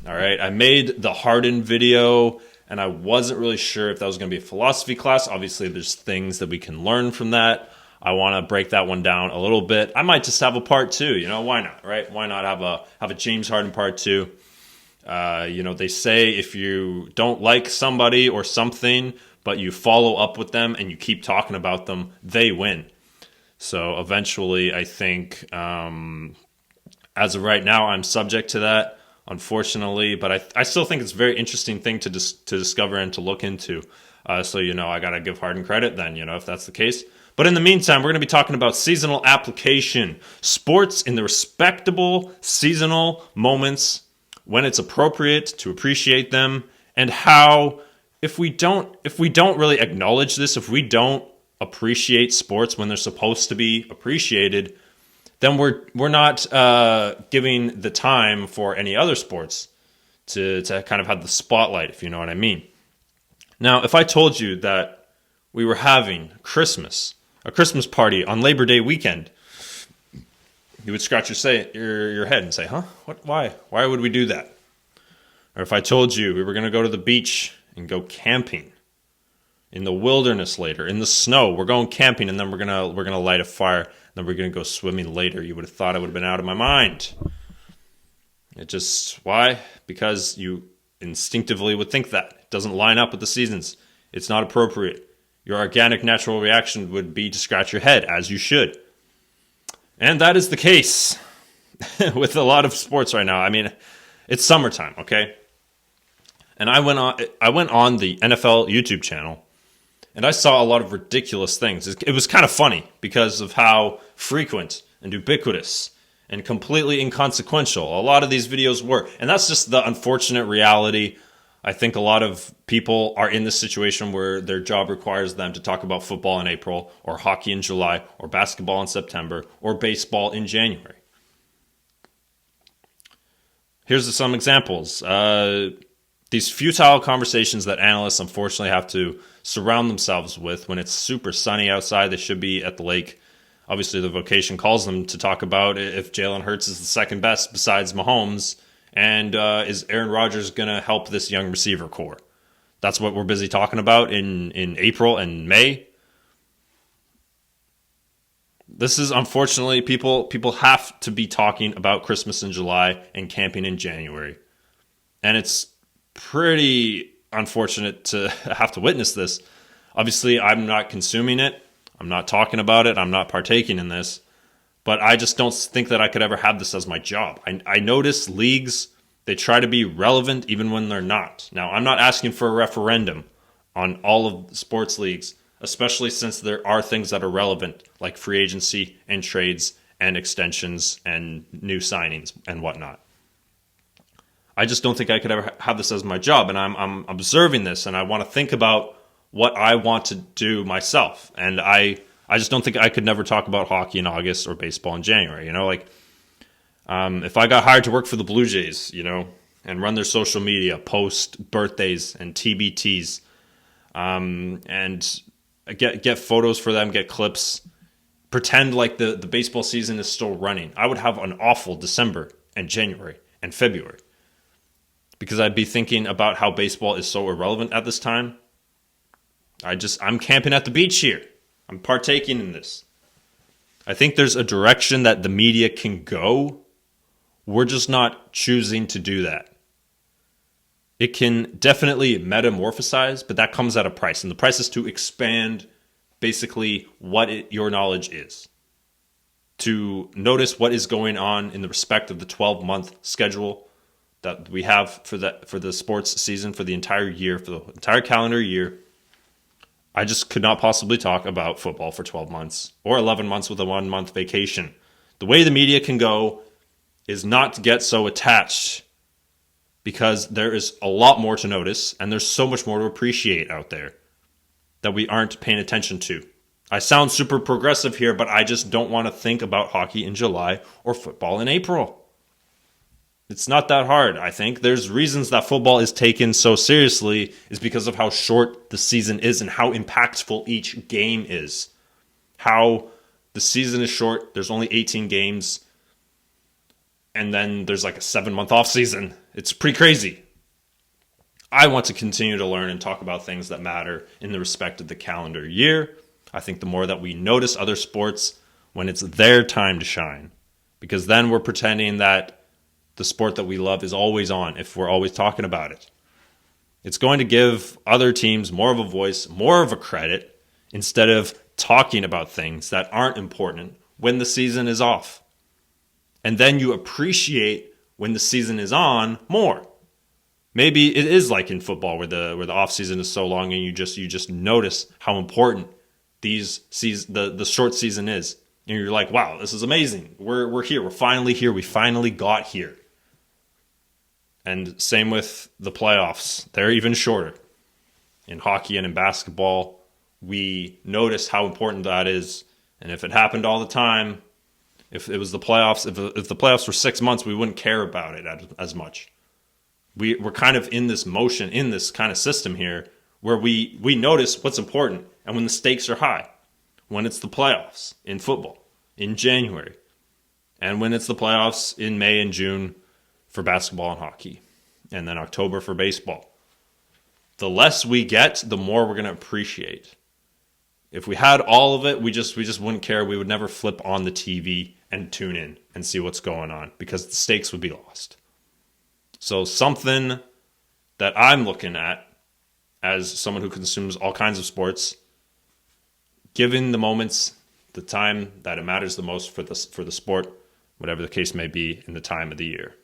All right. I made the Harden video and I wasn't really sure if that was going to be a philosophy class. Obviously, there's things that we can learn from that. I want to break that one down a little bit. I might just have a part two. Why not, right? Why not have a James Harden part two? They say if you don't like somebody or something, but you follow up with them and you keep talking about them, they win. So eventually, I think, as of right now, I'm subject to that, unfortunately. But I still think it's a very interesting thing to discover and to look into. So I got to give Harden credit then, if that's the case. But in the meantime, we're going to be talking about seasonal application, sports in the respectable seasonal moments when it's appropriate to appreciate them, and how if we don't really acknowledge this, if we don't appreciate sports when they're supposed to be appreciated, then we're not giving the time for any other sports to kind of have the spotlight, if you know what I mean. Now, if I told you that we were having a Christmas party on Labor Day weekend, you would scratch your head and say, huh? What? Why? Why would we do that? Or if I told you we were going to go to the beach and go camping in the wilderness later, in the snow, we're going camping and then we're gonna light a fire, and then we're going to go swimming later, you would have thought I would have been out of my mind. Why? Because you instinctively would think that. It doesn't line up with the seasons. It's not appropriate. Your organic natural reaction would be to scratch your head, as you should. And that is the case with a lot of sports right now. I mean, it's summertime, okay? And I went on the NFL YouTube channel, and I saw a lot of ridiculous things. It was kind of funny because of how frequent and ubiquitous and completely inconsequential a lot of these videos were. And that's just the unfortunate reality. I think a lot of people are in this situation where their job requires them to talk about football in April, or hockey in July, or basketball in September, or baseball in January. Here's some examples. These futile conversations that analysts unfortunately have to surround themselves with when it's super sunny outside. They should be at the lake. Obviously, the vocation calls them to talk about if Jalen Hurts is the second best besides Mahomes, and is Aaron Rodgers going to help this young receiver core? That's what we're busy talking about in April and May. This is, unfortunately, people have to be talking about Christmas in July and camping in January. And it's pretty unfortunate to have to witness this. Obviously, I'm not consuming it. I'm not talking about it. I'm not partaking in this. But I just don't think that I could ever have this as my job. I notice leagues, they try to be relevant even when they're not. Now, I'm not asking for a referendum on all of the sports leagues, especially since there are things that are relevant, like free agency and trades and extensions and new signings and whatnot. I just don't think I could ever have this as my job. And I'm observing this, and I want to think about what I want to do myself. And I just don't think I could never talk about hockey in August or baseball in January. If I got hired to work for the Blue Jays, and run their social media, post birthdays and TBTs, and get photos for them, get clips, pretend like the baseball season is still running, I would have an awful December and January and February, because I'd be thinking about how baseball is so irrelevant at this time. I'm camping at the beach here. I'm partaking in this. I think there's a direction that the media can go. We're just not choosing to do that. It can definitely metamorphosize, but that comes at a price. And the price is to expand basically what your knowledge is. To notice what is going on in the respect of the 12-month schedule that we have for the sports season, for the entire year, for the entire calendar year. I just could not possibly talk about football for 12 months or 11 months with a 1-month vacation. The way the media can go is not to get so attached, because there is a lot more to notice and there's so much more to appreciate out there that we aren't paying attention to. I sound super progressive here, but I just don't want to think about hockey in July or football in April. It's not that hard, I think. There's reasons that football is taken so seriously is because of how short the season is and how impactful each game is. How the season is short, there's only 18 games, and then there's like a 7-month off season. It's pretty crazy. I want to continue to learn and talk about things that matter in the respect of the calendar year. I think the more that we notice other sports when it's their time to shine, because then we're pretending that the sport that we love is always on if we're always talking about it. It's going to give other teams more of a voice, more of a credit, instead of talking about things that aren't important when the season is off. And then you appreciate when the season is on more. Maybe it is like in football where the off season is so long and you just notice how important the short season is. And you're like, wow, this is amazing. We're here. We're finally here. We finally got here. And same with the playoffs. They're even shorter. In hockey and in basketball, we notice how important that is. And if it happened all the time, if it was the playoffs, if the playoffs were 6 months, we wouldn't care about it as much. We're kind of in this motion, in this kind of system here, where we notice what's important and when the stakes are high, when it's the playoffs in football in January, and when it's the playoffs in May and June for basketball and hockey, and then October for baseball. The less we get, the more we're going to appreciate. If we had all of it, we just wouldn't care. We would never flip on the TV and tune in and see what's going on because the stakes would be lost. So something that I'm looking at as someone who consumes all kinds of sports, giving the moments the time that it matters the most for the sport, whatever the case may be in the time of the year.